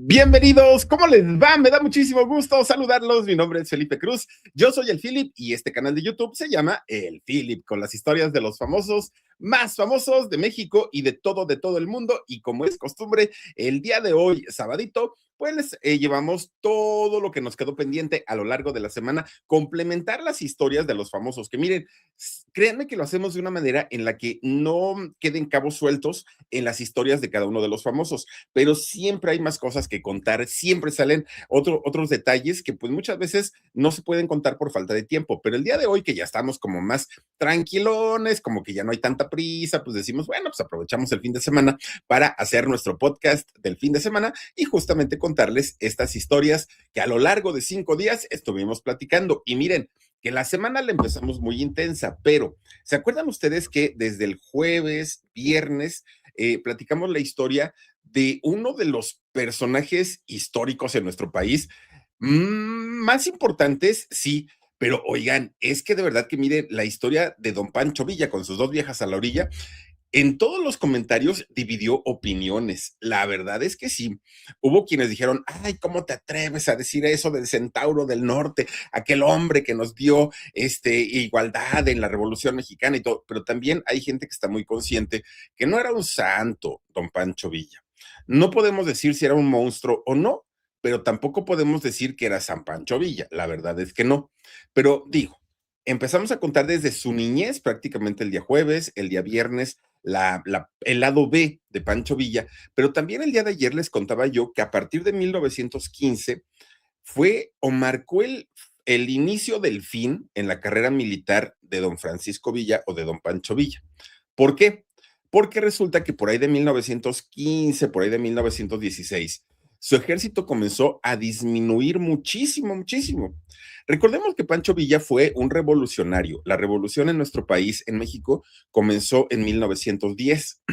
Bienvenidos, ¿cómo les va? Me da muchísimo gusto saludarlos. Mi nombre es Felipe Cruz, yo soy el Philip y este canal de YouTube se llama El Philip, con las historias de los famosos más famosos de México y de todo el mundo. Y como es costumbre, el día de hoy, sabadito, pues llevamos todo lo que nos quedó pendiente a lo largo de la semana, complementar las historias de los famosos, que miren, créanme que lo hacemos de una manera en la que no queden cabos sueltos en las historias de cada uno de los famosos, pero siempre hay más cosas que contar, siempre salen otros detalles que pues muchas veces no se pueden contar por falta de tiempo, pero el día de hoy que ya estamos como más tranquilones, como que ya no hay tanta prisa, pues decimos, bueno, pues aprovechamos el fin de semana para hacer nuestro podcast del fin de semana y justamente contarles estas historias que a lo largo de 5 días estuvimos platicando. Y miren, que la semana la empezamos muy intensa, pero ¿se acuerdan ustedes que desde el jueves, viernes, platicamos la historia de uno de los personajes históricos en nuestro país, más importantes, sí, pero oigan, es que de verdad que mire la historia de don Pancho Villa con sus dos viejas a la orilla, en todos los comentarios dividió opiniones. La verdad es que sí. Hubo quienes dijeron, ay, ¿cómo te atreves a decir eso del Centauro del Norte? Aquel hombre que nos dio igualdad en la Revolución Mexicana y todo. Pero también hay gente que está muy consciente que no era un santo, don Pancho Villa. No podemos decir si era un monstruo o no, pero tampoco podemos decir que era San Pancho Villa. La verdad es que no. Pero digo, empezamos a contar desde su niñez, prácticamente el día jueves, el día viernes, el lado B de Pancho Villa, pero también el día de ayer les contaba yo que a partir de 1915 fue o marcó el inicio del fin en la carrera militar de don Francisco Villa o de don Pancho Villa. ¿Por qué? Porque resulta que por ahí de 1915, por ahí de 1916, su ejército comenzó a disminuir muchísimo, muchísimo. Recordemos que Pancho Villa fue un revolucionario. La revolución en nuestro país, en México, comenzó en 1910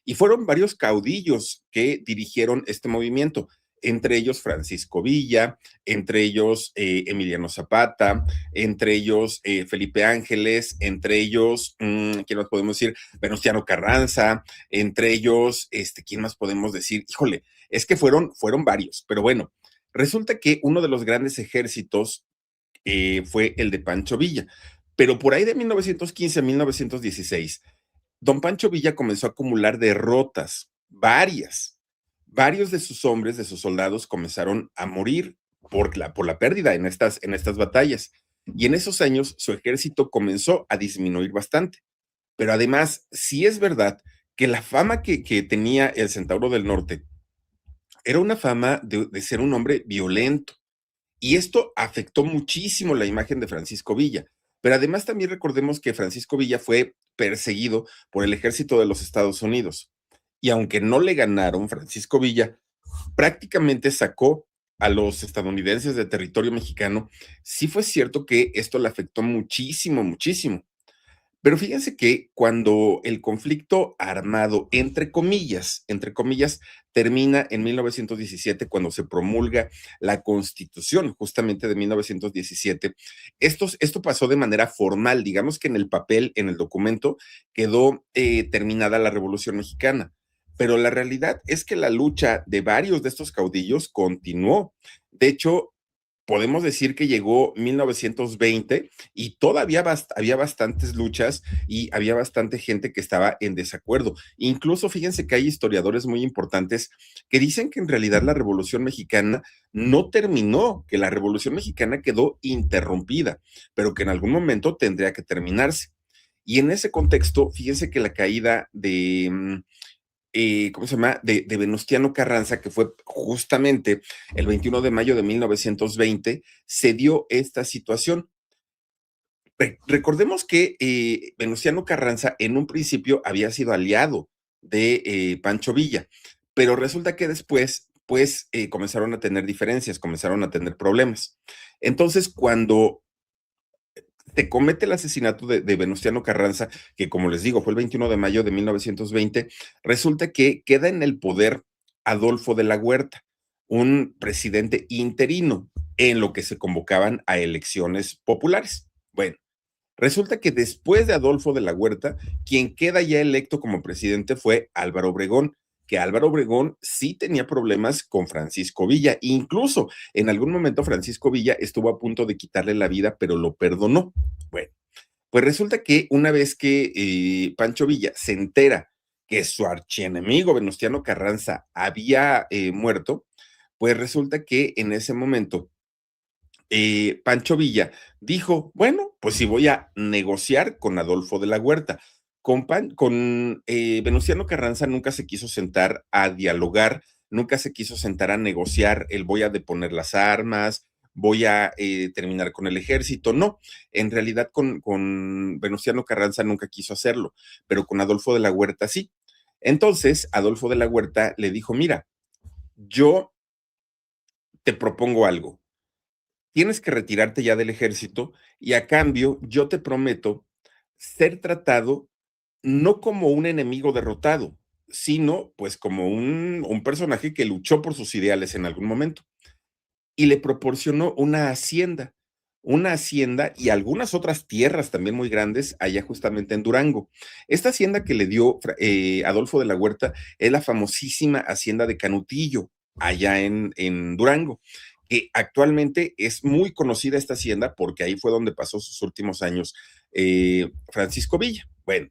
y fueron varios caudillos que dirigieron este movimiento, entre ellos Francisco Villa, entre ellos Emiliano Zapata, entre ellos Felipe Ángeles, entre ellos, ¿quién más podemos decir? Venustiano Carranza, entre ellos, ¿quién más podemos decir? Híjole, es que fueron varios, pero bueno, resulta que uno de los grandes ejércitos fue el de Pancho Villa, pero por ahí de 1915 a 1916, don Pancho Villa comenzó a acumular derrotas, varios de sus hombres, de sus soldados, comenzaron a morir por la pérdida en estas batallas. Y en esos años su ejército comenzó a disminuir bastante. Pero además, sí es verdad que la fama que tenía el Centauro del Norte era una fama de ser un hombre violento. Y esto afectó muchísimo la imagen de Francisco Villa. Pero además también recordemos que Francisco Villa fue perseguido por el ejército de los Estados Unidos. Y aunque no le ganaron, Francisco Villa prácticamente sacó a los estadounidenses de territorio mexicano. Sí fue cierto que esto le afectó muchísimo, muchísimo. Pero fíjense que cuando el conflicto armado, entre comillas, termina en 1917, cuando se promulga la Constitución justamente de 1917, esto pasó de manera formal, digamos que en el papel, en el documento, quedó terminada la Revolución Mexicana. Pero la realidad es que la lucha de varios de estos caudillos continuó. De hecho, podemos decir que llegó 1920 y todavía había bastantes luchas y había bastante gente que estaba en desacuerdo. Incluso fíjense que hay historiadores muy importantes que dicen que en realidad la Revolución Mexicana no terminó, que la Revolución Mexicana quedó interrumpida, pero que en algún momento tendría que terminarse. Y en ese contexto, fíjense que la caída ¿cómo se llama? De Venustiano Carranza, que fue justamente el 21 de mayo de 1920, se dio esta situación. Recordemos que Venustiano Carranza en un principio había sido aliado de Pancho Villa, pero resulta que después, pues, comenzaron a tener diferencias, comenzaron a tener problemas. Entonces, cuando se comete el asesinato de Venustiano Carranza, que como les digo, fue el 21 de mayo de 1920, resulta que queda en el poder Adolfo de la Huerta, un presidente interino, en lo que se convocaban a elecciones populares. Bueno, resulta que después de Adolfo de la Huerta, quien queda ya electo como presidente fue Álvaro Obregón, que Álvaro Obregón sí tenía problemas con Francisco Villa. Incluso en algún momento Francisco Villa estuvo a punto de quitarle la vida, pero lo perdonó. Bueno, pues resulta que una vez que Pancho Villa se entera que su archienemigo Venustiano Carranza había muerto, pues resulta que en ese momento Pancho Villa dijo, bueno, pues si voy a negociar con Adolfo de la Huerta. Con Venustiano Carranza nunca se quiso sentar a dialogar, nunca se quiso sentar a negociar el voy a deponer las armas, voy a terminar con el ejército. No, en realidad con Venustiano Carranza nunca quiso hacerlo, pero con Adolfo de la Huerta sí. Entonces, Adolfo de la Huerta le dijo, mira, yo te propongo algo, tienes que retirarte ya del ejército y a cambio yo te prometo ser tratado no como un enemigo derrotado, sino pues como un personaje que luchó por sus ideales en algún momento. Y le proporcionó una hacienda y algunas otras tierras también muy grandes allá justamente en Durango. Esta hacienda que le dio Adolfo de la Huerta es la famosísima hacienda de Canutillo, allá en Durango, que actualmente es muy conocida esta hacienda porque ahí fue donde pasó sus últimos años Francisco Villa. Bueno,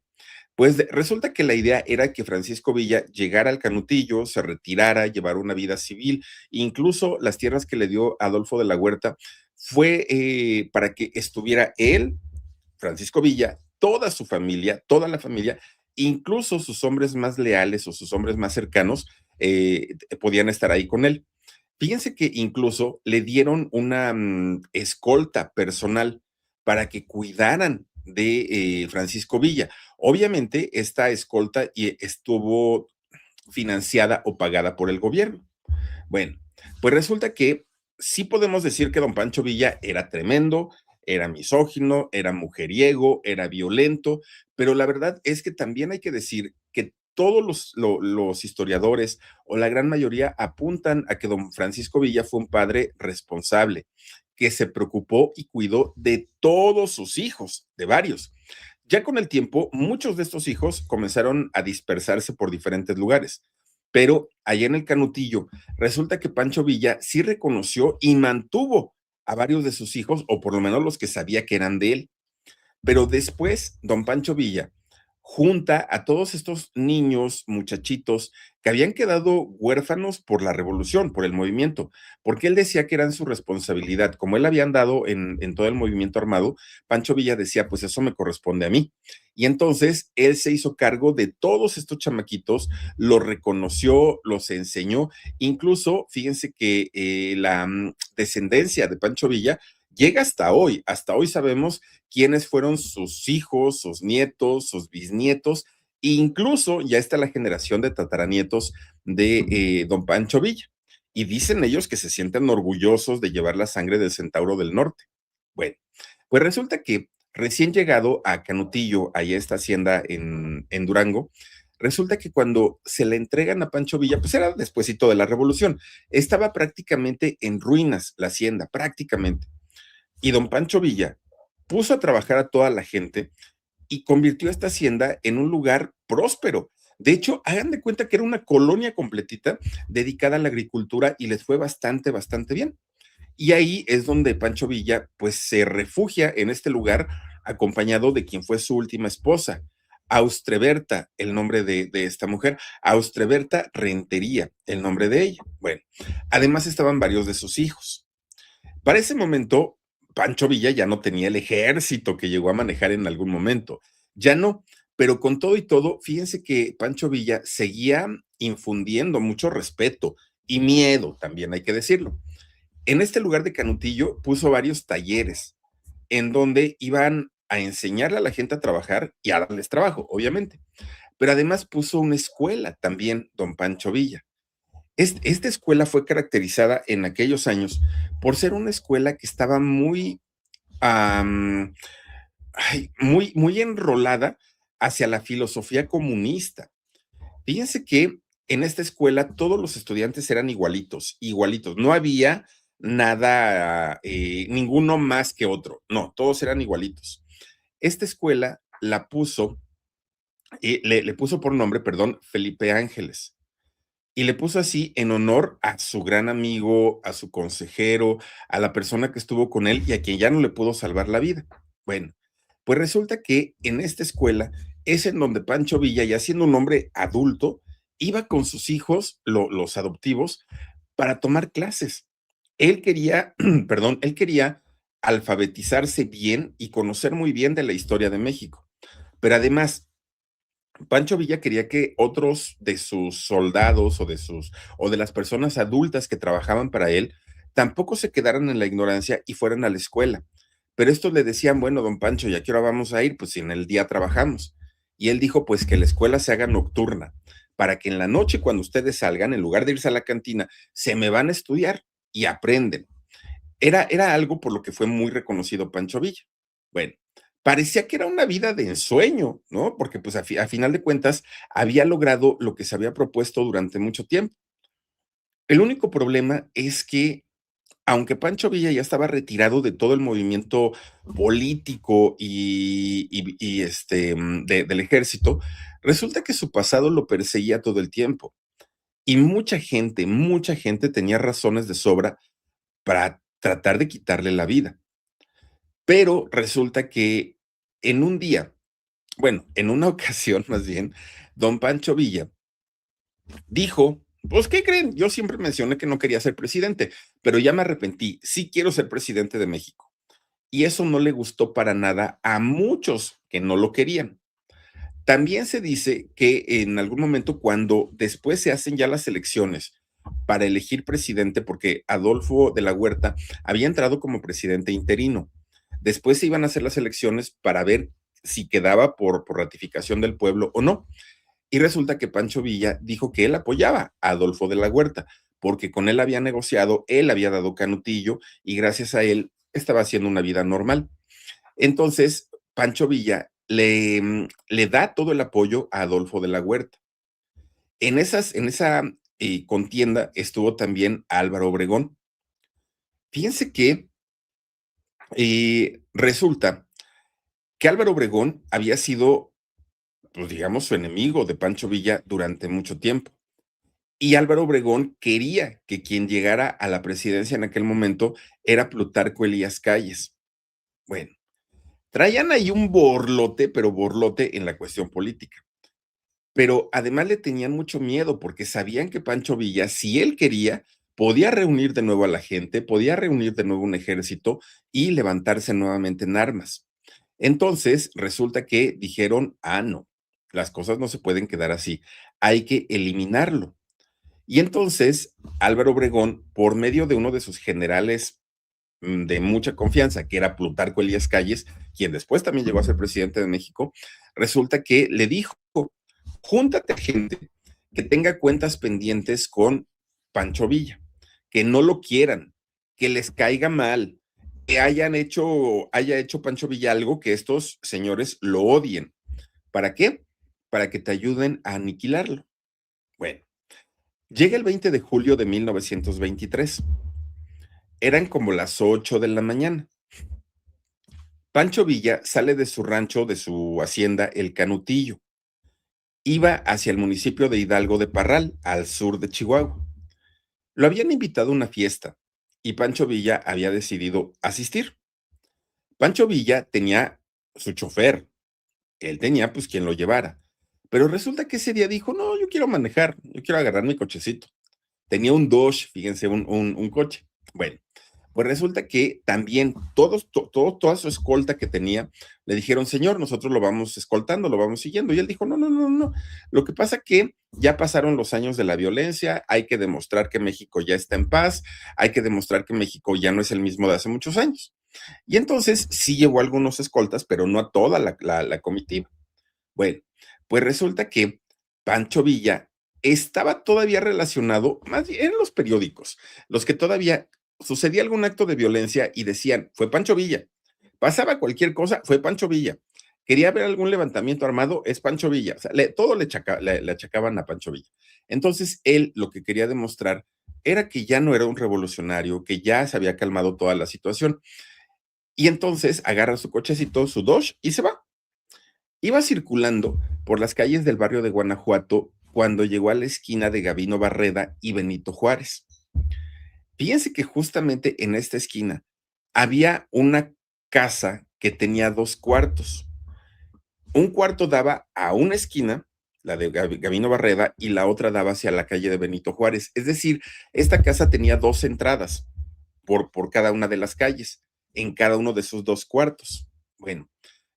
pues resulta que la idea era que Francisco Villa llegara al Canutillo, se retirara, llevara una vida civil. Incluso las tierras que le dio Adolfo de la Huerta fue para que estuviera él, Francisco Villa, toda su familia, toda la familia, incluso sus hombres más leales o sus hombres más cercanos podían estar ahí con él. Fíjense que incluso le dieron una escolta personal para que cuidaran de Francisco Villa. Obviamente, esta escolta estuvo financiada o pagada por el gobierno. Bueno, pues resulta que sí podemos decir que don Pancho Villa era tremendo, era misógino, era mujeriego, era violento, pero la verdad es que también hay que decir que todos los historiadores o la gran mayoría apuntan a que don Francisco Villa fue un padre responsable, que se preocupó y cuidó de todos sus hijos, de varios. Ya con el tiempo, muchos de estos hijos comenzaron a dispersarse por diferentes lugares, pero allá en el Canutillo, resulta que Pancho Villa sí reconoció y mantuvo a varios de sus hijos, o por lo menos los que sabía que eran de él. Pero después, don Pancho Villa junta a todos estos niños, muchachitos, que habían quedado huérfanos por la revolución, por el movimiento, porque él decía que eran su responsabilidad. Como él había andado en todo el movimiento armado, Pancho Villa decía, pues eso me corresponde a mí. Y entonces él se hizo cargo de todos estos chamaquitos, los reconoció, los enseñó. Incluso, fíjense que la descendencia de Pancho Villa llega hasta hoy sabemos quiénes fueron sus hijos, sus nietos, sus bisnietos, e incluso ya está la generación de tataranietos de don Pancho Villa. Y dicen ellos que se sienten orgullosos de llevar la sangre del Centauro del Norte. Bueno, pues resulta que recién llegado a Canutillo, allá esta hacienda en Durango, resulta que cuando se le entregan a Pancho Villa, pues era despuesito de la revolución, estaba prácticamente en ruinas la hacienda, prácticamente. Y don Pancho Villa puso a trabajar a toda la gente y convirtió esta hacienda en un lugar próspero. De hecho, hagan de cuenta que era una colonia completita dedicada a la agricultura y les fue bastante, bastante bien. Y ahí es donde Pancho Villa pues se refugia en este lugar acompañado de quien fue su última esposa, Austreberta, el nombre de esta mujer, Austreberta Rentería, el nombre de ella. Bueno, además estaban varios de sus hijos. Para ese momento, Pancho Villa ya no tenía el ejército que llegó a manejar en algún momento. Ya no, pero con todo y todo, fíjense que Pancho Villa seguía infundiendo mucho respeto y miedo, también hay que decirlo. En este lugar de Canutillo puso varios talleres en donde iban a enseñarle a la gente a trabajar y a darles trabajo, obviamente. Pero además puso una escuela también, don Pancho Villa. Esta escuela fue caracterizada en aquellos años por ser una escuela que estaba muy, am, muy enrolada hacia la filosofía comunista. Fíjense que en esta escuela todos los estudiantes eran igualitos, igualitos. No había nada, ninguno más que otro. No, todos eran igualitos. Esta escuela la puso, le puso por nombre, perdón, Felipe Ángeles. y le puso así en honor a su gran amigo, a su consejero, a la persona que estuvo con él y a quien ya no le pudo salvar la vida. Bueno, pues resulta que en esta escuela es en donde Pancho Villa, ya siendo un hombre adulto, iba con sus hijos, los adoptivos, para tomar clases. Él quería, perdón, él quería alfabetizarse bien y conocer muy bien de la historia de México. Pero además, Pancho Villa quería que otros de sus soldados o de las personas adultas que trabajaban para él tampoco se quedaran en la ignorancia y fueran a la escuela. Pero estos le decían, bueno, don Pancho, ¿ya qué hora vamos a ir? Pues si en el día trabajamos. Y él dijo, pues que la escuela se haga nocturna, para que en la noche cuando ustedes salgan, en lugar de irse a la cantina, se me van a estudiar y aprenden. Era algo por lo que fue muy reconocido Pancho Villa. Bueno, parecía que era una vida de ensueño, ¿no? Porque pues a final de cuentas había logrado lo que se había propuesto durante mucho tiempo. El único problema es que, aunque Pancho Villa ya estaba retirado de todo el movimiento político del ejército, resulta que su pasado lo perseguía todo el tiempo. Y mucha gente tenía razones de sobra para tratar de quitarle la vida. Pero resulta que en un día, bueno, en una ocasión más bien, don Pancho Villa dijo, pues, ¿qué creen? Yo siempre mencioné que no quería ser presidente, pero ya me arrepentí, sí quiero ser presidente de México. Y eso no le gustó para nada a muchos que no lo querían. También se dice que en algún momento, cuando después se hacen ya las elecciones para elegir presidente, porque Adolfo de la Huerta había entrado como presidente interino. Después se iban a hacer las elecciones para ver si quedaba por ratificación del pueblo o no. Y resulta que Pancho Villa dijo que él apoyaba a Adolfo de la Huerta, porque con él había negociado, él había dado canutillo y gracias a él estaba haciendo una vida normal. Entonces, Pancho Villa le da todo el apoyo a Adolfo de la Huerta. En esa contienda estuvo también Álvaro Obregón. Fíjense que resulta que Álvaro Obregón había sido, pues digamos, su enemigo de Pancho Villa durante mucho tiempo. Y Álvaro Obregón quería que quien llegara a la presidencia en aquel momento era Plutarco Elías Calles. Bueno, traían ahí un borlote, pero borlote en la cuestión política. Pero además le tenían mucho miedo porque sabían que Pancho Villa, si él quería, podía reunir de nuevo a la gente, podía reunir de nuevo un ejército y levantarse nuevamente en armas. Entonces, resulta que dijeron, no, las cosas no se pueden quedar así, hay que eliminarlo. Y entonces Álvaro Obregón, por medio de uno de sus generales de mucha confianza, que era Plutarco Elías Calles, quien después también llegó a ser presidente de México, resulta que le dijo, júntate gente que tenga cuentas pendientes con Pancho Villa, que no lo quieran, que les caiga mal, que haya hecho Pancho Villa algo que estos señores lo odien. ¿Para qué? Para que te ayuden a aniquilarlo. Bueno, llega el 20 de julio de 1923. Eran como las 8 de la mañana. Pancho Villa sale de su rancho, de su hacienda, El Canutillo. Iba hacia el municipio de Hidalgo de Parral, al sur de Chihuahua. Lo habían invitado a una fiesta y Pancho Villa había decidido asistir. Pancho Villa tenía su chofer, él tenía pues quien lo llevara, pero resulta que ese día dijo, no, yo quiero manejar, yo quiero agarrar mi cochecito. Tenía un Dodge, fíjense, un coche. Bueno, pues resulta que también toda su escolta que tenía, le dijeron, señor, nosotros lo vamos escoltando, lo vamos siguiendo. Y él dijo, no, no, no, no. Lo que pasa que ya pasaron los años de la violencia, hay que demostrar que México ya está en paz, hay que demostrar que México ya no es el mismo de hace muchos años. Y entonces sí llevó algunos escoltas, pero no a toda la comitiva. Bueno, pues resulta que Pancho Villa estaba todavía relacionado, más bien eran los periódicos, los que todavía sucedía algún acto de violencia y decían, fue Pancho Villa. Pasaba cualquier cosa, fue Pancho Villa. Quería ver algún levantamiento armado, es Pancho Villa. O sea, todo le achacaban a Pancho Villa. Entonces, él lo que quería demostrar era que ya no era un revolucionario, que ya se había calmado toda la situación. Y entonces agarra su cochecito, su Dodge, y se va. Iba circulando por las calles del barrio de Guanajuato cuando llegó a la esquina de Gabino Barreda y Benito Juárez. Fíjense que justamente en esta esquina había una casa que tenía 2 cuartos. Un cuarto daba a una esquina, la de Gabino Barreda, y la otra daba hacia la calle de Benito Juárez. Es decir, esta casa tenía 2 entradas por cada una de las calles, en cada uno de esos 2 cuartos. Bueno,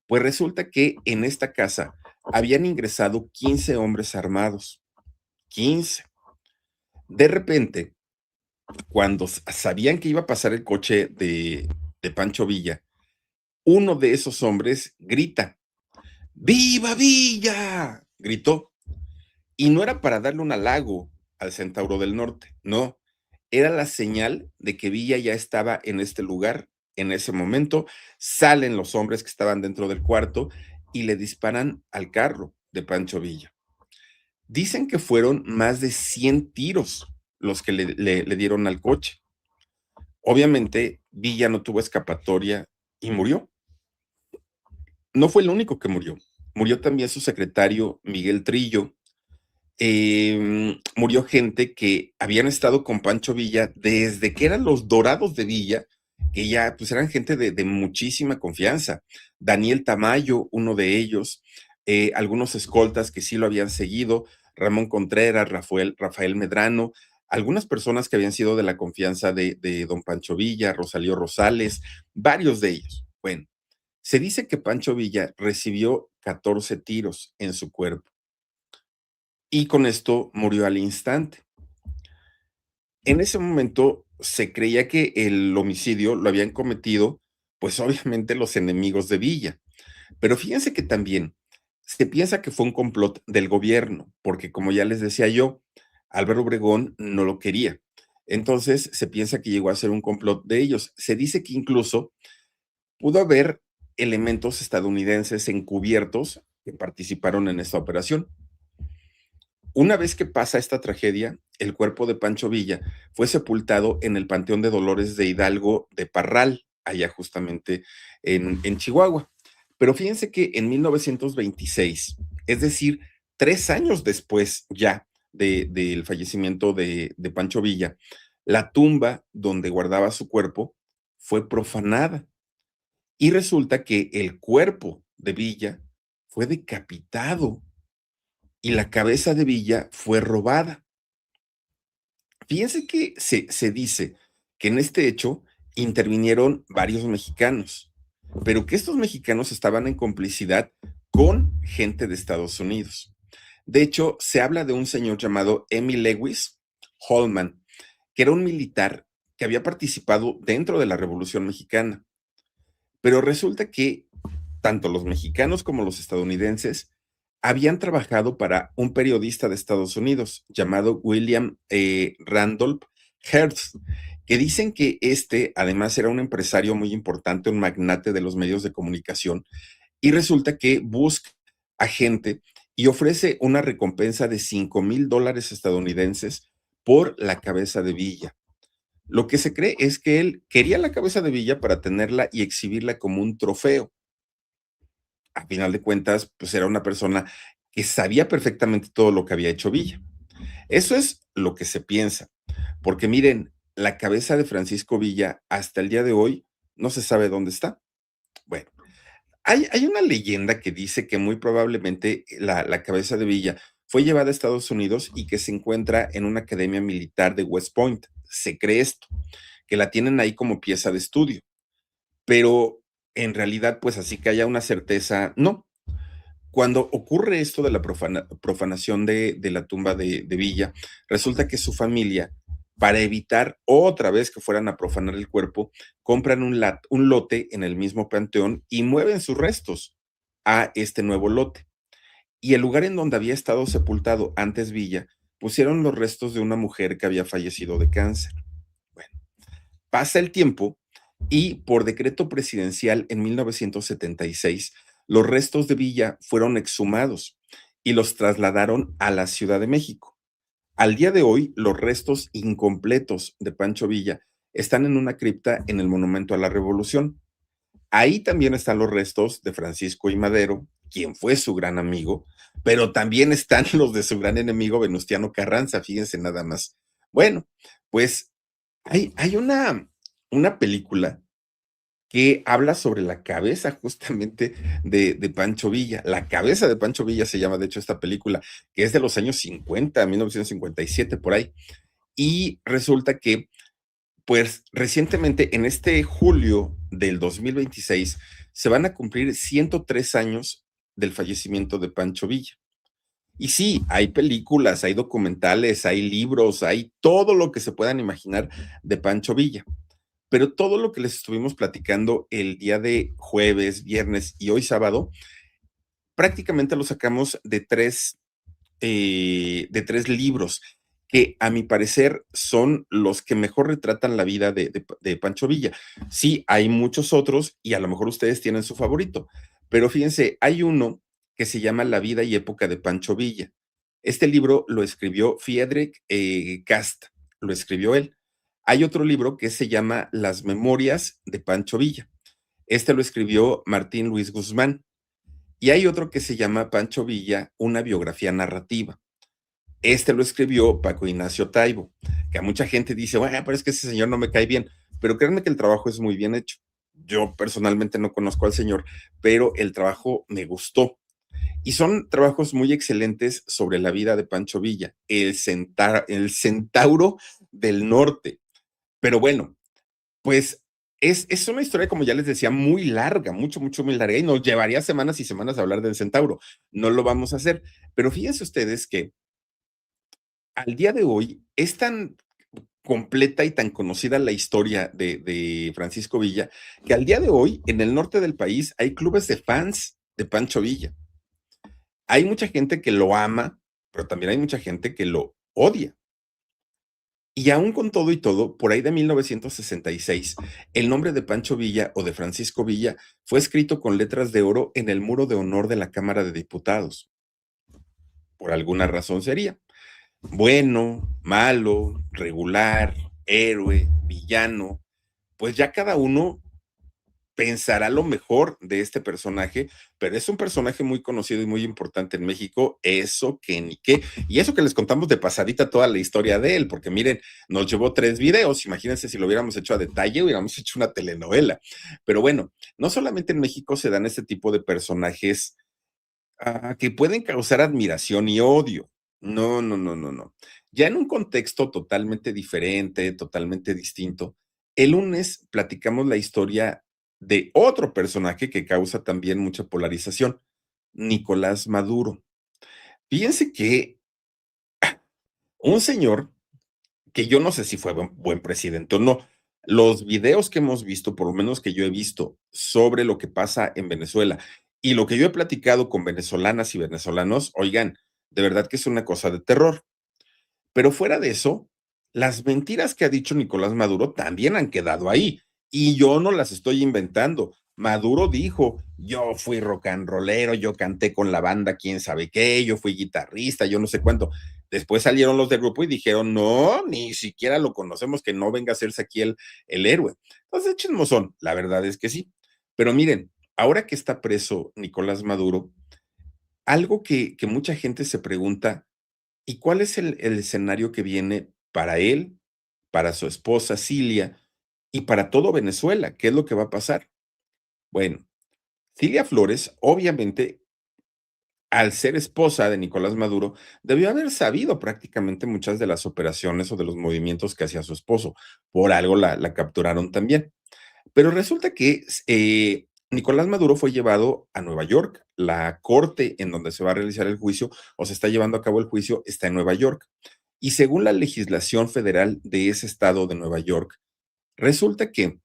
pues resulta que en esta casa habían ingresado 15 hombres armados. 15. De repente, cuando sabían que iba a pasar el coche de Pancho Villa, uno de esos hombres grita, ¡Viva Villa! Gritó. Y no era para darle un halago al Centauro del Norte, no. Era la señal de que Villa ya estaba en este lugar. En ese momento salen los hombres que estaban dentro del cuarto y le disparan al carro de Pancho Villa. Dicen que fueron más de 100 tiros los que le dieron al coche. Obviamente, Villa no tuvo escapatoria y murió. No fue el único que murió. Murió también su secretario Miguel Trillo. Murió gente que habían estado con Pancho Villa desde que eran los Dorados de Villa, que ya pues eran gente de muchísima confianza. Daniel Tamayo, uno de ellos, algunos escoltas que sí lo habían seguido, Ramón Contreras, Rafael Medrano, algunas personas que habían sido de la confianza de don Pancho Villa, Rosalío Rosales, varios de ellos. Bueno, se dice que Pancho Villa recibió 14 tiros en su cuerpo y con esto murió al instante. En ese momento se creía que el homicidio lo habían cometido, pues obviamente los enemigos de Villa. Pero fíjense que también se piensa que fue un complot del gobierno, porque como ya les decía yo, Álvaro Obregón no lo quería. Entonces se piensa que llegó a ser un complot de ellos. Se dice que incluso pudo haber elementos estadounidenses encubiertos que participaron en esta operación. Una vez que pasa esta tragedia, el cuerpo de Pancho Villa fue sepultado en el Panteón de Dolores de Hidalgo de Parral, allá justamente en Chihuahua. Pero fíjense que en 1926, es decir, 3 años después ya del fallecimiento de Pancho Villa, la tumba donde guardaba su cuerpo fue profanada. Y resulta que el cuerpo de Villa fue decapitado y la cabeza de Villa fue robada. Fíjense que se dice que en este hecho intervinieron varios mexicanos, pero que estos mexicanos estaban en complicidad con gente de Estados Unidos. De hecho, se habla de un señor llamado Emil Lewis Holman, que era un militar que había participado dentro de la Revolución Mexicana. Pero resulta que tanto los mexicanos como los estadounidenses habían trabajado para un periodista de Estados Unidos llamado William Randolph Hearst, que dicen que además era un empresario muy importante, un magnate de los medios de comunicación, y resulta que busca a gente y ofrece una recompensa de $5,000 estadounidenses por la cabeza de Villa. Lo que se cree es que él quería la cabeza de Villa para tenerla y exhibirla como un trofeo. A final de cuentas, pues era una persona que sabía perfectamente todo lo que había hecho Villa. Eso es lo que se piensa, porque miren, la cabeza de Francisco Villa hasta el día de hoy no se sabe dónde está. Bueno, hay una leyenda que dice que muy probablemente la cabeza de Villa fue llevada a Estados Unidos y que se encuentra en una academia militar de West Point. Se cree esto, que la tienen ahí como pieza de estudio, pero en realidad, pues así que haya una certeza, no. Cuando ocurre esto de la profanación de la tumba de Villa, resulta que su familia, para evitar otra vez que fueran a profanar el cuerpo, compran un lote en el mismo panteón y mueven sus restos a este nuevo lote. Y el lugar en donde había estado sepultado antes Villa, pusieron los restos de una mujer que había fallecido de cáncer. Bueno, pasa el tiempo y por decreto presidencial en 1976, los restos de Villa fueron exhumados y los trasladaron a la Ciudad de México. Al día de hoy, los restos incompletos de Pancho Villa están en una cripta en el Monumento a la Revolución. Ahí también están los restos de Francisco I. Madero, quien fue su gran amigo, pero también están los de su gran enemigo Venustiano Carranza, fíjense nada más. Bueno, pues hay una película que habla sobre la cabeza justamente de Pancho Villa. La cabeza de Pancho Villa se llama, de hecho, esta película, que es de los años 50, 1957, por ahí. Y resulta que, pues, recientemente, en este julio del 2026, se van a cumplir 103 años del fallecimiento de Pancho Villa. Y sí, hay películas, hay documentales, hay libros, hay todo lo que se puedan imaginar de Pancho Villa. Pero todo lo que les estuvimos platicando el día de jueves, viernes y hoy sábado, prácticamente lo sacamos de tres libros que a mi parecer son los que mejor retratan la vida de Pancho Villa. Sí, hay muchos otros y a lo mejor ustedes tienen su favorito, pero fíjense, hay uno que se llama La vida y época de Pancho Villa. Este libro lo escribió Friedrich Cast, lo escribió él. Hay otro libro que se llama Las memorias de Pancho Villa. Este lo escribió Martín Luis Guzmán. Y hay otro que se llama Pancho Villa, una biografía narrativa. Este lo escribió Paco Ignacio Taibo, que a mucha gente dice, bueno, pero es que ese señor no me cae bien, pero créanme que el trabajo es muy bien hecho. Yo personalmente no conozco al señor, pero el trabajo me gustó. Y son trabajos muy excelentes sobre la vida de Pancho Villa, el centauro del norte. Pero bueno, pues es una historia, como ya les decía, muy larga, muy larga, y nos llevaría semanas y semanas hablar del centauro. No lo vamos a hacer. Pero fíjense ustedes que al día de hoy es tan completa y tan conocida la historia de Francisco Villa, que al día de hoy en el norte del país hay clubes de fans de Pancho Villa. Hay mucha gente que lo ama, pero también hay mucha gente que lo odia. Y aún con todo y todo, por ahí de 1966, el nombre de Pancho Villa o de Francisco Villa fue escrito con letras de oro en el muro de honor de la Cámara de Diputados. Por alguna razón sería. Bueno, malo, regular, héroe, villano, pues ya cada uno pensará lo mejor de este personaje, pero es un personaje muy conocido y muy importante en México, eso que ni qué, y eso que les contamos de pasadita toda la historia de él, porque miren, nos llevó 3 videos, imagínense si lo hubiéramos hecho a detalle, hubiéramos hecho una telenovela, pero bueno, no solamente en México se dan este tipo de personajes que pueden causar admiración y odio, no, no, no, no, no, ya en un contexto totalmente diferente, totalmente distinto, el lunes platicamos la historia de otro personaje que causa también mucha polarización, Nicolás Maduro. Fíjense que un señor que yo no sé si fue buen presidente o no, los videos que hemos visto, por lo menos que yo he visto sobre lo que pasa en Venezuela y lo que yo he platicado con venezolanas y venezolanos, oigan, de verdad que es una cosa de terror. Pero fuera de eso, las mentiras que ha dicho Nicolás Maduro también han quedado ahí y yo no las estoy inventando. Maduro dijo, yo fui rock and rollero, yo canté con la banda, quién sabe qué, yo fui guitarrista, yo no sé cuánto. Después salieron los del grupo y dijeron, no, ni siquiera lo conocemos, que no venga a hacerse aquí el héroe. Entonces, chismosón, la verdad es que sí. Pero miren, ahora que está preso Nicolás Maduro, algo que mucha gente se pregunta, ¿y cuál es el escenario que viene para él, para su esposa Cilia y para todo Venezuela? ¿Qué es lo que va a pasar? Bueno, Cilia Flores, obviamente, al ser esposa de Nicolás Maduro, debió haber sabido prácticamente muchas de las operaciones o de los movimientos que hacía su esposo. Por algo la capturaron también. Pero resulta que Nicolás Maduro fue llevado a Nueva York. La corte en donde se va a realizar el juicio o se está llevando a cabo el juicio está en Nueva York. Y según la legislación federal de ese estado de Nueva York, resulta que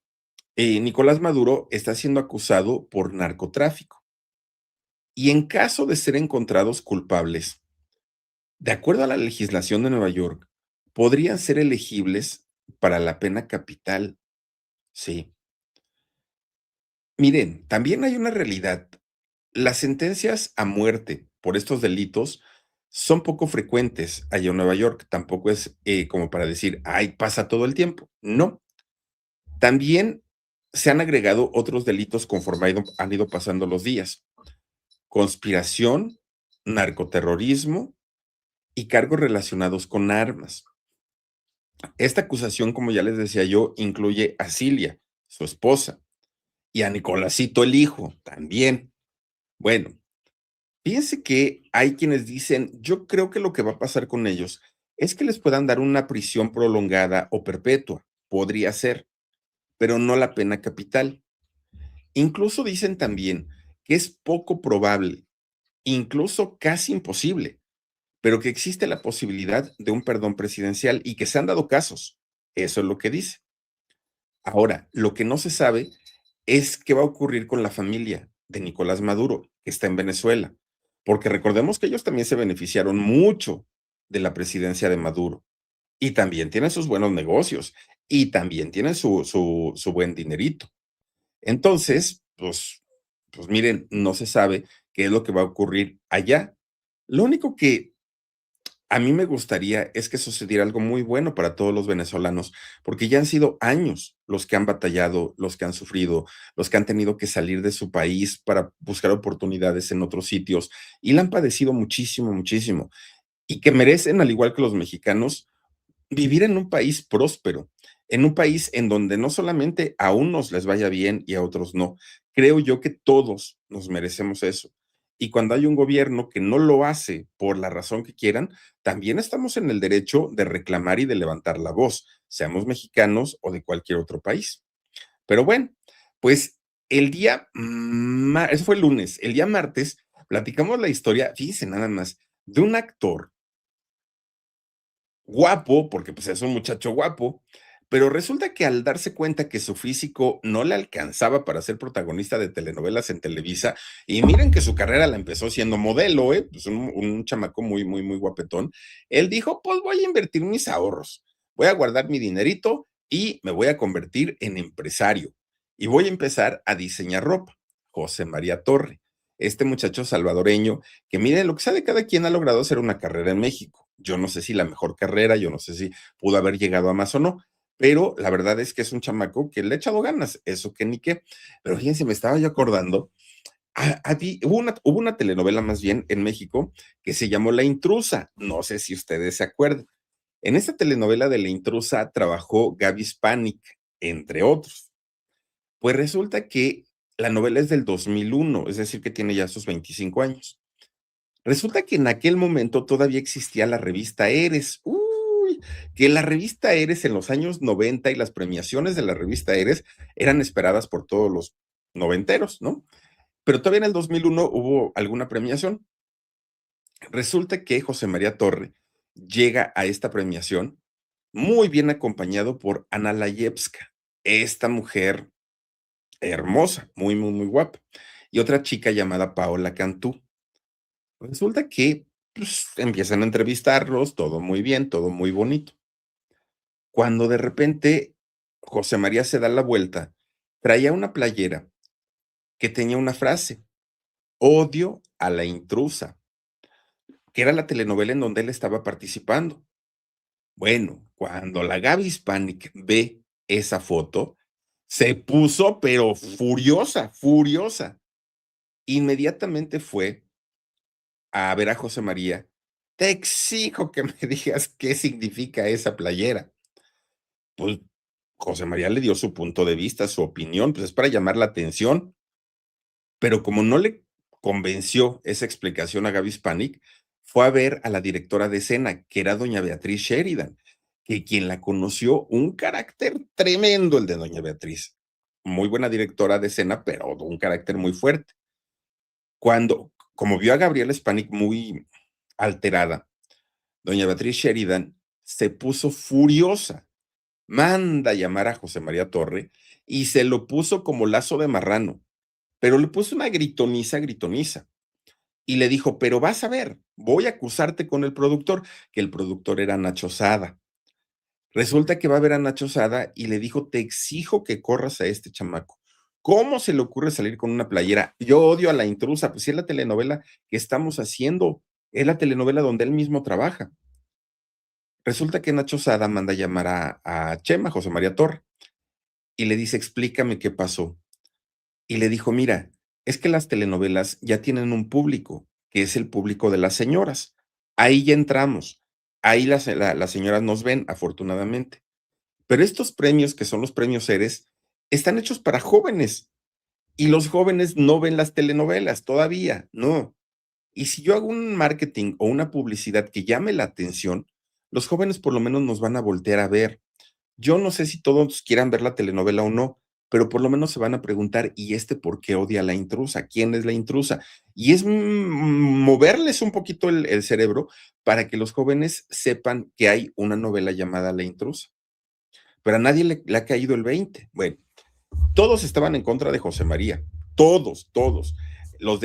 Nicolás Maduro está siendo acusado por narcotráfico. Y en caso de ser encontrados culpables, de acuerdo a la legislación de Nueva York, podrían ser elegibles para la pena capital. Sí. Miren, también hay una realidad. Las sentencias a muerte por estos delitos son poco frecuentes allá en Nueva York. Tampoco es como para decir, ay, pasa todo el tiempo. No. También se han agregado otros delitos conforme han ido pasando los días. conspiración, narcoterrorismo y cargos relacionados con armas. Esta acusación, como ya les decía yo, incluye a Cilia, su esposa, y a Nicolásito, el hijo, también. Bueno, fíjense que hay quienes dicen, yo creo que lo que va a pasar con ellos es que les puedan dar una prisión prolongada o perpetua, podría ser, pero no la pena capital. Incluso dicen también que es poco probable, incluso casi imposible, pero que existe la posibilidad de un perdón presidencial y que se han dado casos. Eso es lo que dice. Ahora, lo que no se sabe es qué va a ocurrir con la familia de Nicolás Maduro, que está en Venezuela, porque recordemos que ellos también se beneficiaron mucho de la presidencia de Maduro y también tienen sus buenos negocios y también tienen su buen dinerito. Entonces, pues miren, no se sabe qué es lo que va a ocurrir allá. Lo único que a mí me gustaría es que sucediera algo muy bueno para todos los venezolanos, porque ya han sido años los que han batallado, los que han sufrido, los que han tenido que salir de su país para buscar oportunidades en otros sitios y la han padecido muchísimo, muchísimo, y que merecen, al igual que los mexicanos, vivir en un país próspero, en un país en donde no solamente a unos les vaya bien y a otros no. Creo yo que todos nos merecemos eso. Y cuando hay un gobierno que no lo hace por la razón que quieran, también estamos en el derecho de reclamar y de levantar la voz, seamos mexicanos o de cualquier otro país. Pero bueno, pues eso fue el lunes, el día martes platicamos la historia, fíjense nada más, de un actor guapo, porque pues es un muchacho guapo, pero resulta que al darse cuenta que su físico no le alcanzaba para ser protagonista de telenovelas en Televisa, y miren que su carrera la empezó siendo modelo, pues un chamaco muy, muy, muy guapetón, él dijo, pues voy a invertir mis ahorros, voy a guardar mi dinerito y me voy a convertir en empresario y voy a empezar a diseñar ropa. José María Torre, este muchacho salvadoreño que miren lo que sabe cada quien ha logrado hacer una carrera en México. Yo no sé si la mejor carrera, yo no sé si pudo haber llegado a más o no, pero la verdad es que es un chamaco que le ha echado ganas, eso que ni qué. Pero fíjense, me estaba yo acordando, hubo una telenovela más bien en México que se llamó La Intrusa, no sé si ustedes se acuerdan. En esta telenovela de La Intrusa trabajó Gaby Spanik, entre otros. Pues resulta que la novela es del 2001, es decir, que tiene ya sus 25 años. Resulta que en aquel momento todavía existía la revista Eres. Uy, que la revista Eres en los años 90 y las premiaciones de la revista Eres eran esperadas por todos los noventeros, ¿no? Pero todavía en el 2001 hubo alguna premiación. Resulta que José María Torre llega a esta premiación muy bien acompañado por Ana Layevska, esta mujer hermosa, muy, muy, muy guapa, y otra chica llamada Paola Cantú. Resulta que, pues, empiezan a entrevistarlos, todo muy bien, todo muy bonito. Cuando de repente José María se da la vuelta, traía una playera que tenía una frase: "Odio a la intrusa", que era la telenovela en donde él estaba participando. Bueno, cuando la Gaby Hispanic ve esa foto, se puso, pero furiosa, furiosa. Inmediatamente fue a ver a José María, te exijo que me digas qué significa esa playera. Pues José María le dio su punto de vista, su opinión, pues es para llamar la atención, pero como no le convenció esa explicación a Gaby Spanik, fue a ver a la directora de escena, que era doña Beatriz Sheridan, que quien la conoció, un carácter tremendo el de doña Beatriz. Muy buena directora de escena, pero de un carácter muy fuerte. Como vio a Gabriela Spanik muy alterada, doña Beatriz Sheridan se puso furiosa, manda a llamar a José María Torre y se lo puso como lazo de marrano, pero le puso una gritoniza, gritoniza. Y le dijo, pero vas a ver, voy a acusarte con el productor, que el productor era Nacho Sada. Resulta que va a ver a Nacho Sada y le dijo, te exijo que corras a este chamaco. ¿Cómo se le ocurre salir con una playera? Yo odio a la intrusa, pues sí es la telenovela que estamos haciendo, es la telenovela donde él mismo trabaja. Resulta que Nacho Sada manda a llamar a Chema, José María Torre, y le dice, explícame qué pasó. Y le dijo, mira, Es que las telenovelas ya tienen un público, que es el público de las señoras. Ahí ya entramos. Ahí las señoras nos ven, afortunadamente. Pero estos premios, que son los premios Eres, están hechos para jóvenes, y los jóvenes no ven las telenovelas todavía, no. Y si yo hago un marketing o una publicidad que llame la atención, los jóvenes por lo menos nos van a voltear a ver. Yo no sé si todos quieran ver la telenovela o no, pero por lo menos se van a preguntar, ¿y este por qué odia a la intrusa? ¿Quién es la intrusa? Y es moverles un poquito el cerebro para que los jóvenes sepan que hay una novela llamada La intrusa. Pero a nadie le ha caído el 20. Bueno, todos estaban en contra de José María, todos, todos. Los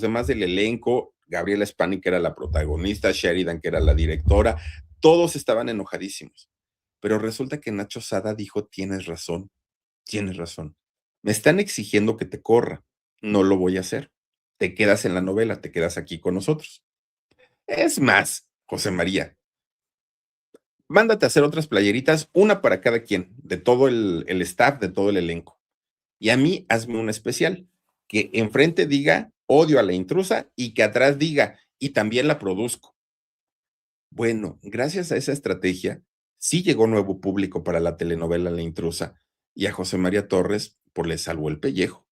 demás del elenco, Gabriela Spanik, que era la protagonista, Sheridan, que era la directora, todos estaban enojadísimos. Pero resulta que Nacho Sada dijo, tienes razón, tienes razón. Me están exigiendo que te corra, no lo voy a hacer. Te quedas en la novela, te quedas aquí con nosotros. Es más, José María, mándate a hacer otras playeritas, una para cada quien, de todo el staff, de todo el elenco. Y a mí hazme una especial, que enfrente diga odio a la intrusa y que atrás diga y también la produzco. Bueno, gracias a esa estrategia, sí llegó nuevo público para la telenovela La intrusa y a José María Torres pues le salvó el pellejo,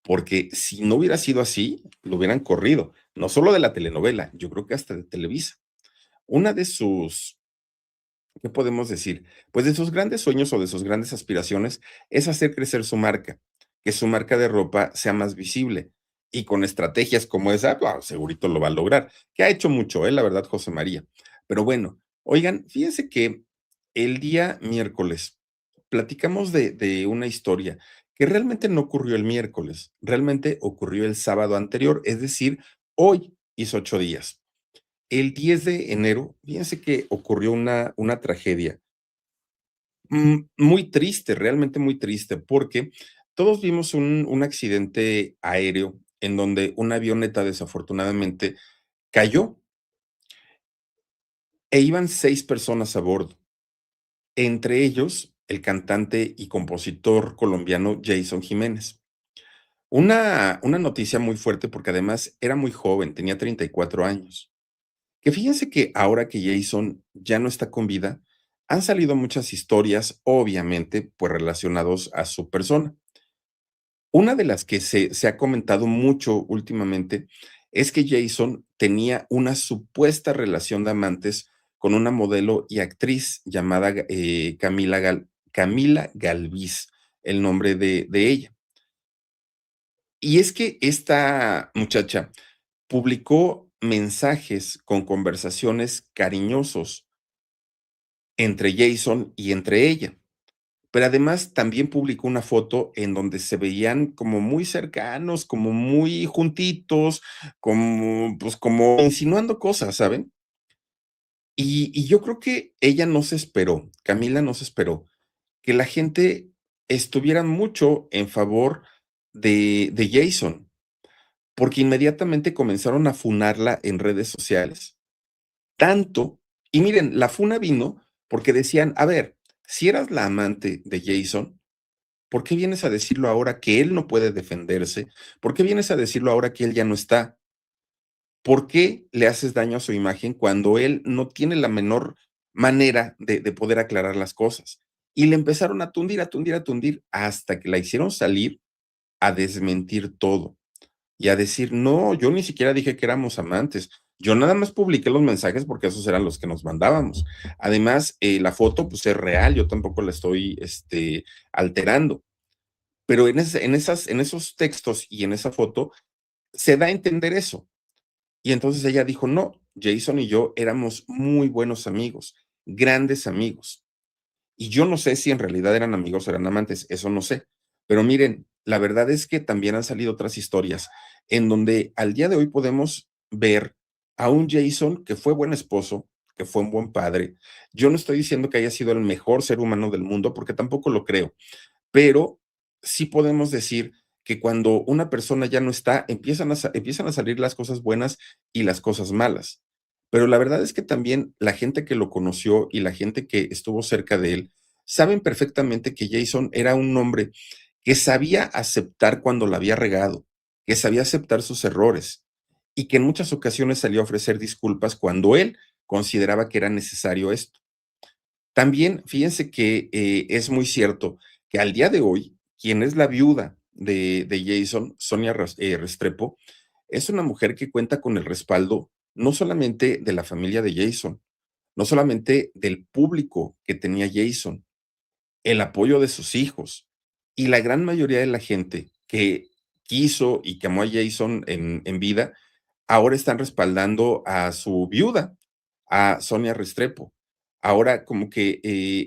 porque si no hubiera sido así, lo hubieran corrido, no solo de la telenovela, yo creo que hasta de Televisa. Una de sus ¿qué podemos decir? Pues de sus grandes sueños o de sus grandes aspiraciones es hacer crecer su marca, que su marca de ropa sea más visible. Y con estrategias como esa, segurito lo va a lograr, que ha hecho mucho, la verdad, José María. Pero bueno, oigan, fíjense que el día miércoles platicamos de una historia que realmente no ocurrió el miércoles, realmente ocurrió el sábado anterior, es decir, hoy hizo 8 días. El 10 de enero, fíjense que ocurrió una tragedia, muy triste, realmente muy triste, porque todos vimos un accidente aéreo en donde una avioneta desafortunadamente cayó e iban 6 personas a bordo, entre ellos el cantante y compositor colombiano Jason Jiménez. Una noticia muy fuerte porque además era muy joven, tenía 34 años. Que fíjense que ahora que Jason ya no está con vida, han salido muchas historias, obviamente, pues relacionados a su persona. Una de las que se ha comentado mucho últimamente es que Jason tenía una supuesta relación de amantes con una modelo y actriz llamada Camila Galvis, el nombre de ella. Y es que esta muchacha publicó mensajes con conversaciones cariñosos entre Jason y entre ella. Pero además también publicó una foto en donde se veían como muy cercanos, como muy juntitos, como, pues, como insinuando cosas, ¿saben? Y yo creo que ella no se esperó, Camila no se esperó, que la gente estuviera mucho en favor de Jason, porque inmediatamente comenzaron a funarla en redes sociales. Tanto, y miren, la funa vino porque decían, a ver, si eras la amante de Jason, ¿por qué vienes a decirlo ahora que él no puede defenderse? ¿Por qué vienes a decirlo ahora que él ya no está? ¿Por qué le haces daño a su imagen cuando él no tiene la menor manera de poder aclarar las cosas? Y le empezaron a tundir, a tundir, a tundir, hasta que la hicieron salir a desmentir todo y a decir, no, yo ni siquiera dije que éramos amantes. Yo nada más publiqué los mensajes porque esos eran los que nos mandábamos. Además, la foto pues es real, yo tampoco la estoy alterando. Pero en esos textos y en esa foto se da a entender eso. Y entonces ella dijo, no, Jason y yo éramos muy buenos amigos, grandes amigos. Y yo no sé si en realidad eran amigos o eran amantes, eso no sé. Pero miren, la verdad es que también han salido otras historias en donde al día de hoy podemos ver a un Jason que fue buen esposo, que fue un buen padre. Yo no estoy diciendo que haya sido el mejor ser humano del mundo, porque tampoco lo creo, pero sí podemos decir que cuando una persona ya no está, empiezan a salir las cosas buenas y las cosas malas. Pero la verdad es que también la gente que lo conoció y la gente que estuvo cerca de él saben perfectamente que Jason era un hombre que sabía aceptar cuando la había regado, que sabía aceptar sus errores y que en muchas ocasiones salió a ofrecer disculpas cuando él consideraba que era necesario esto. También fíjense que es muy cierto que al día de hoy, quien es la viuda de Jason, Sonia Restrepo, es una mujer que cuenta con el respaldo no solamente de la familia de Jason, no solamente del público que tenía Jason, el apoyo de sus hijos y la gran mayoría de la gente que quiso y que amó a Jason en vida, ahora están respaldando a su viuda, a Sonia Restrepo. Ahora como que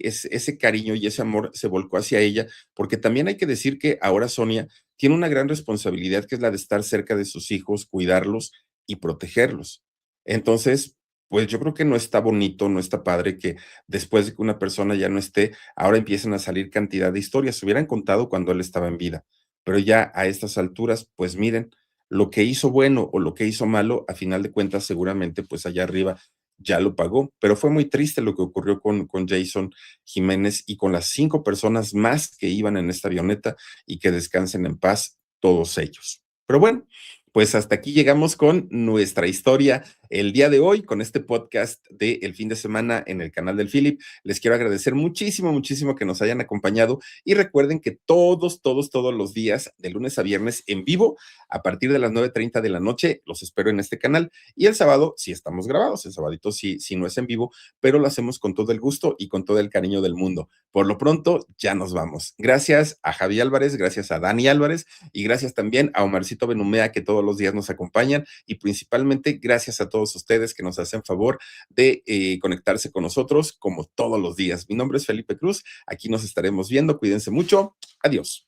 ese cariño y ese amor se volcó hacia ella, porque también hay que decir que ahora Sonia tiene una gran responsabilidad que es la de estar cerca de sus hijos, cuidarlos y protegerlos. Entonces, pues yo creo que no está bonito, no está padre que después de que una persona ya no esté, ahora empiecen a salir cantidad de historias. Se hubieran contado cuando él estaba en vida, pero ya a estas alturas, pues miren, lo que hizo bueno o lo que hizo malo, a final de cuentas, seguramente, pues allá arriba ya lo pagó. Pero fue muy triste lo que ocurrió con Jason Jiménez y con las 5 personas más que iban en esta avioneta y que descansen en paz todos ellos. Pero bueno, pues hasta aquí llegamos con nuestra historia el día de hoy, con este podcast de El Fin de Semana en el canal del Philip. Les quiero agradecer muchísimo, muchísimo que nos hayan acompañado y recuerden que todos los días, de lunes a viernes, en vivo, a partir de las 9:30 de la noche, los espero en este canal. Y el sábado, sí estamos grabados, el sabadito sí no es en vivo, pero lo hacemos con todo el gusto y con todo el cariño del mundo. Por lo pronto, ya nos vamos. Gracias a Javi Álvarez, gracias a Dani Álvarez y gracias también a Omarcito Benumea, que todos los días nos acompañan, y principalmente gracias a todos ustedes que nos hacen favor de conectarse con nosotros como todos los días. Mi nombre es Felipe Cruz, aquí nos estaremos viendo, cuídense mucho, adiós.